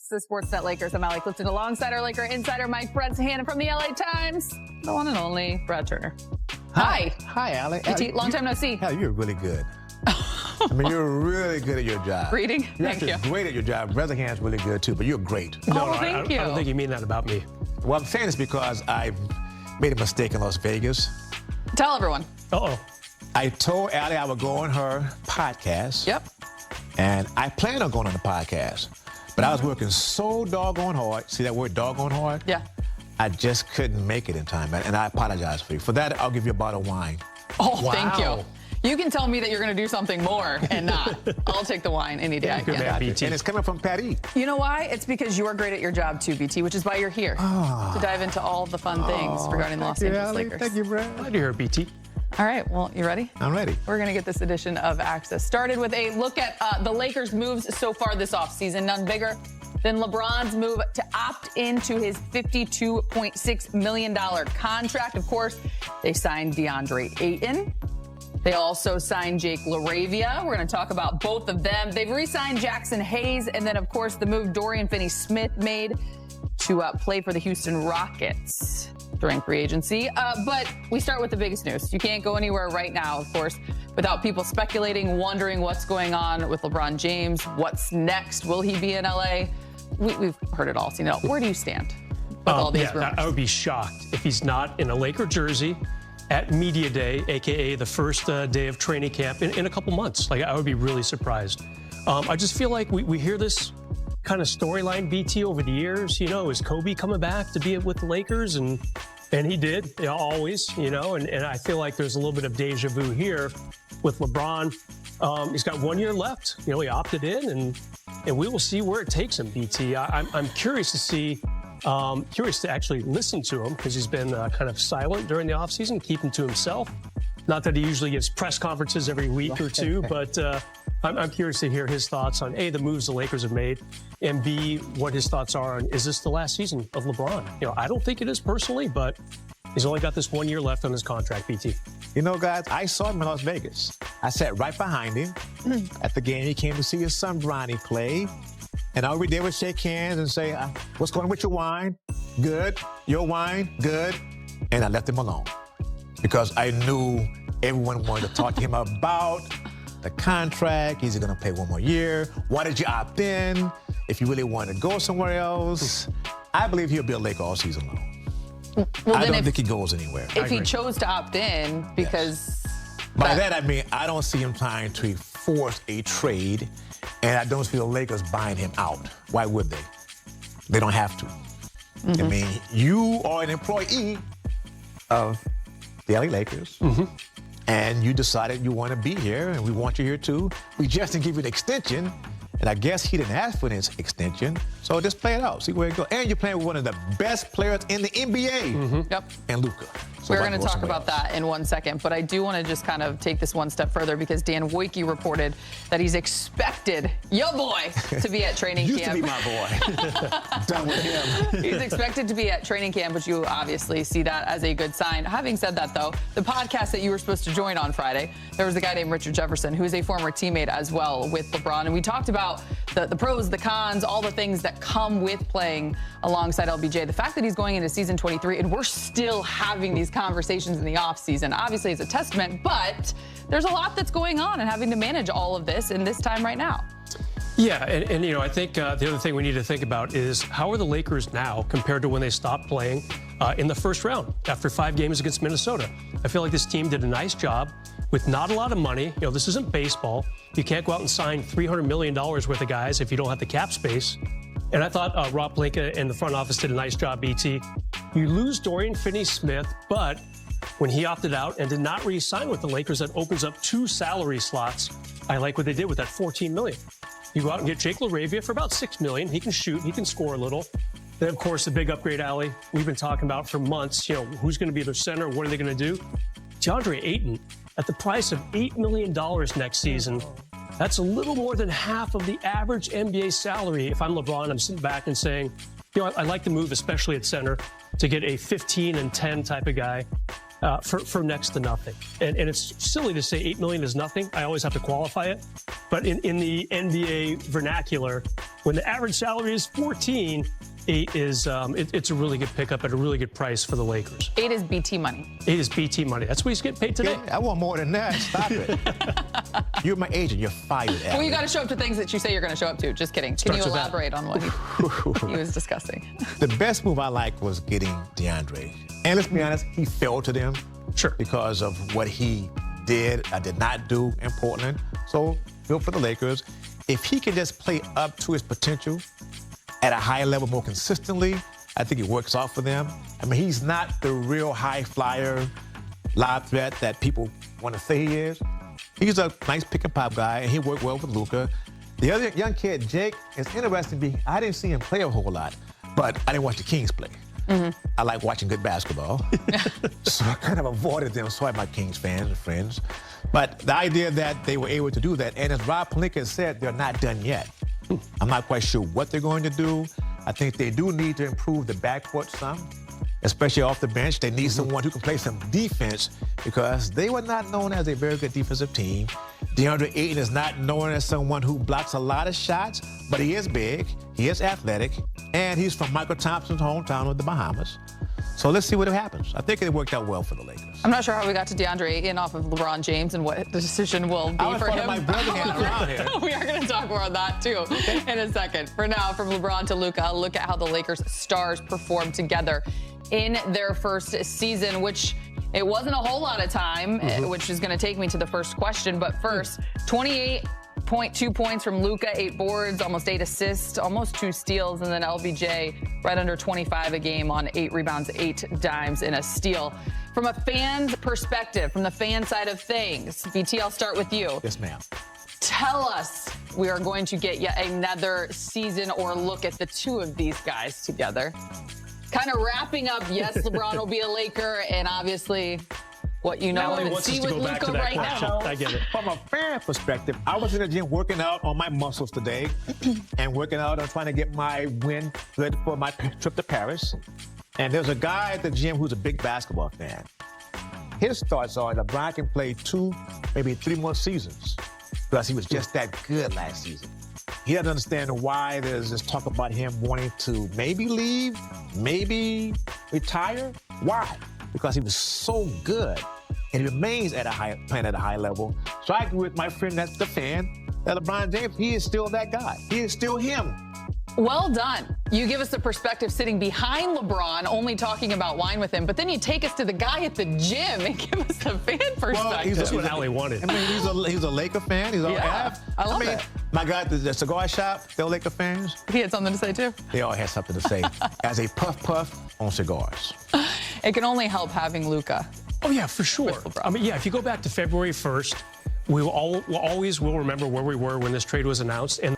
the Sportsnet Lakers. I'm Allie Clifton alongside our Laker insider, Mike Brennan from the LA Times. The one and only Brad Turner. Hi. Hi, Allie. Long time no see. Hell, you're really good. I mean, you're really good at your job. Reading? Thank you. You're great at your job. Brethenham's really good, too, but you're great. Thank you. I don't think you mean that about me. Well, I'm saying this because I made a mistake in Las Vegas. Tell everyone. Uh-oh. I told Allie I would go on her podcast. Yep. And I planned on going on the podcast. But I was working so doggone hard. See that word, doggone hard? Yeah. I just couldn't make it in time. And I apologize for you. For that, I'll give you a bottle of wine. Oh, wow. Thank you. You can tell me that you're going to do something more and not. I'll take the wine any day I can. Man, BT. And it's coming from Patty. You know why? It's because you are great at your job too, BT, which is why you're here to dive into all the fun things regarding the Los Angeles Lakers. Thank you, Brad. Glad to hear it, BT. All right, well, you ready? I'm ready. We're going to get this edition of Access started with a look at the Lakers' moves so far this offseason. None bigger than LeBron's move to opt into his $52.6 million contract. Of course, they signed DeAndre Ayton. They also signed Jake LaRavia. We're going to talk about both of them. They've re-signed Jackson Hayes. And then, of course, the move Dorian Finney-Smith made to play for the Houston Rockets during free agency. But we start with the biggest news. You can't go anywhere right now, of course, without people speculating, wondering what's going on with LeBron James. What's next? Will he be in LA? We've heard it all, seen it all. Where do you stand with all these rumors? I would be shocked if he's not in a Laker jersey at Media Day, a.k.a. the first day of training camp in a couple months. Like, I would be really surprised. I just feel like we hear this kind of storyline, BT, over the years. You know, is Kobe coming back to be with the Lakers? And he did, you know, always, you know, and I feel like there's a little bit of deja vu here with LeBron. He's got 1 year left. You know, he opted in, and we will see where it takes him, BT. I'm curious to see, curious to actually listen to him, because he's been kind of silent during the offseason, keep him to himself. Not that he usually gives press conferences every week or two, but I'm curious to hear his thoughts on, A, the moves the Lakers have made, and B, what his thoughts are on, is this the last season of LeBron? You know, I don't think it is personally, but he's only got this 1 year left on his contract, BT. You know, guys, I saw him in Las Vegas. I sat right behind him at the game. He came to see his son, Bronny, play. And all we did was shake hands and say, what's going on with your wine? Good. Your wine? Good. And I left him alone because I knew everyone wanted to talk to him about the contract. Is he going to play 1 more year? Why did you opt in? If you really want to go somewhere else, I believe he'll be a Laker all season long. Well, I don't think he goes anywhere. If he chose to opt in, because... Yes. By that, I mean, I don't see him trying to force a trade, and I don't see the Lakers buying him out. Why would they? They don't have to. Mm-hmm. I mean, you are an employee of the LA Lakers, and you decided you want to be here, and we want you here too. We just didn't give you an extension, and I guess he didn't ask for this extension, so just play it out, see where it goes. And you're playing with one of the best players in the NBA, Yep. and Luka. So we're going to talk about that in 1 second, but I do want to just kind of take this one step further, because Dan Wojcicki reported that he's expected, your boy, to be at training Used camp. to be my boy. Done with him. He's expected to be at training camp, but you obviously see that as a good sign. Having said that, though, the podcast that you were supposed to join on Friday, there was a guy named Richard Jefferson, who is a former teammate as well with LeBron, and we talked about the pros, the cons, all the things that come with playing alongside LBJ. The fact that he's going into season 23 and we're still having these conversations in the offseason, obviously is a testament, but there's a lot that's going on and having to manage all of this in this time right now. Yeah, and you know, I think the other thing we need to think about is, how are the Lakers now compared to when they stopped playing in the first round after 5 games against Minnesota? I feel like this team did a nice job with not a lot of money. You know, this isn't baseball. You can't go out and sign $300 million worth of guys if you don't have the cap space. And I thought Rob Pelinka and the front office did a nice job, BT. You lose Dorian Finney-Smith, but when he opted out and did not re-sign with the Lakers, that opens up 2 salary slots. I like what they did with that $14 million. You go out and get Jake LaRavia for about $6 million. He can shoot, he can score a little. Then, of course, the big upgrade, Allie, we've been talking about for months. You know, who's going to be their center? What are they going to do? DeAndre Ayton, at the price of $8 million next season, that's a little more than half of the average NBA salary. If I'm LeBron, I'm sitting back and saying, you know, I like the move, especially at center, to get a 15 and 10 type of guy. for next to nothing. And it's silly to say $8 million is nothing. I always have to qualify it. But in the NBA vernacular, when the average salary is 14, 8 is it's a really good pickup at a really good price for the Lakers. 8 is BT money. 8 is BT money. That's what he's getting paid today. Yeah, I want more than that. Stop it. You're my agent. You're fired. Well, you got to show up to things that you say you're going to show up to. Just kidding. Can you elaborate on what he was discussing? The best move I liked was getting DeAndre. And let's be honest, he fell to them. Sure. Because of what he did not do in Portland. So, good for the Lakers. If he can just play up to his potential at a high level more consistently, I think it works out for them. I mean, he's not the real high flyer, lob threat that people want to say he is. He's a nice pick and pop guy, and he worked well with Luka. The other young kid, Jake, is interesting. I didn't see him play a whole lot, but I didn't watch the Kings play. I like watching good basketball. So I kind of avoided them. Sorry, my Kings fans and friends. But the idea that they were able to do that, and as Rob Pelinka said, they're not done yet. I'm not quite sure what they're going to do. I think they do need to improve the backcourt some, especially off the bench. They need someone who can play some defense because they were not known as a very good defensive team. DeAndre Ayton is not known as someone who blocks a lot of shots, but he is big, he is athletic, and he's from Michael Thompson's hometown of the Bahamas. So let's see what happens. I think it worked out well for the Lakers. I'm not sure how we got to DeAndre Ayton off of LeBron James and what the decision will be for him. My brother around here. We are going to talk more on that, too, in a second. For now, from LeBron to Luka, look at how the Lakers stars performed together in their first season, which it wasn't a whole lot of time, which is going to take me to the first question. But first, 28.2 points from Luka, 8 boards, almost 8 assists, almost 2 steals, and then LBJ right under 25 a game on 8 rebounds, 8 dimes, and a steal. From a fan's perspective, from the fan side of things, BT, I'll start with you. Yes, ma'am. Tell us we are going to get yet another season or look at the two of these guys together. Kind of wrapping up, yes, LeBron will be a Laker, and obviously what you know and see with Luka right now. I get it. From a fan perspective, I was in the gym working out on my muscles today and working out on trying to get my win ready for my trip to Paris. And there's a guy at the gym who's a big basketball fan. His thoughts are that LeBron can play 2, maybe 3 more seasons because he was just that good last season. He doesn't understand why there's this talk about him wanting to maybe leave, maybe retire. Why? Because he was so good, and he remains playing at a high level. So I agree with my friend that's the fan, that LeBron James, he is still that guy. He is still him. Well done. You give us the perspective sitting behind LeBron, only talking about wine with him, but then you take us to the guy at the gym and give us the fan perspective. That's what Allie wanted. I mean, he's a Laker fan. He's I love it. My guy at the cigar shop, they're Laker fans. He had something to say, too. They all had something to say as a puff on cigars. It can only help having Luka. Oh, yeah, for sure. I mean, yeah, if you go back to February 1st, we always will remember where we were when this trade was announced. And